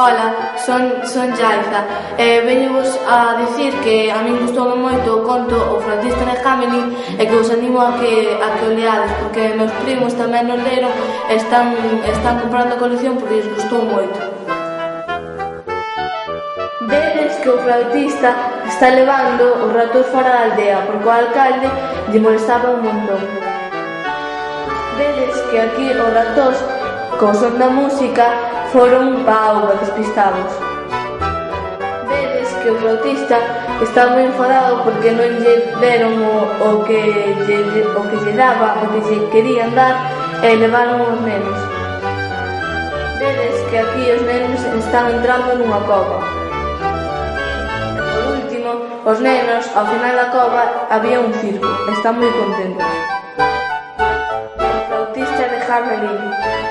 Ola, son Yaiza e veñovos a dicir que a min gustoume moito o conto O flautista de Hamelin e que vos animo a que o leades porque meus primos tamén o leron e están comprando a colección porque lles gustou moito. Vedes que o flautista está levando os ratos fora da aldea porque o alcalde lle molestaba un montón. Vedes que aquí os ratós, co son da música, foron pa auga despistados. Vedes que o flautista está moi enfadado porque non lle deron o que lle daba, o que lle querían dar e levaron os nenos. Vedes que aquí os nenos están entrando nunha cova. Por último, os nenos, ao final da cova, había un circo. Están moi contentos. O flautista de Hamelin.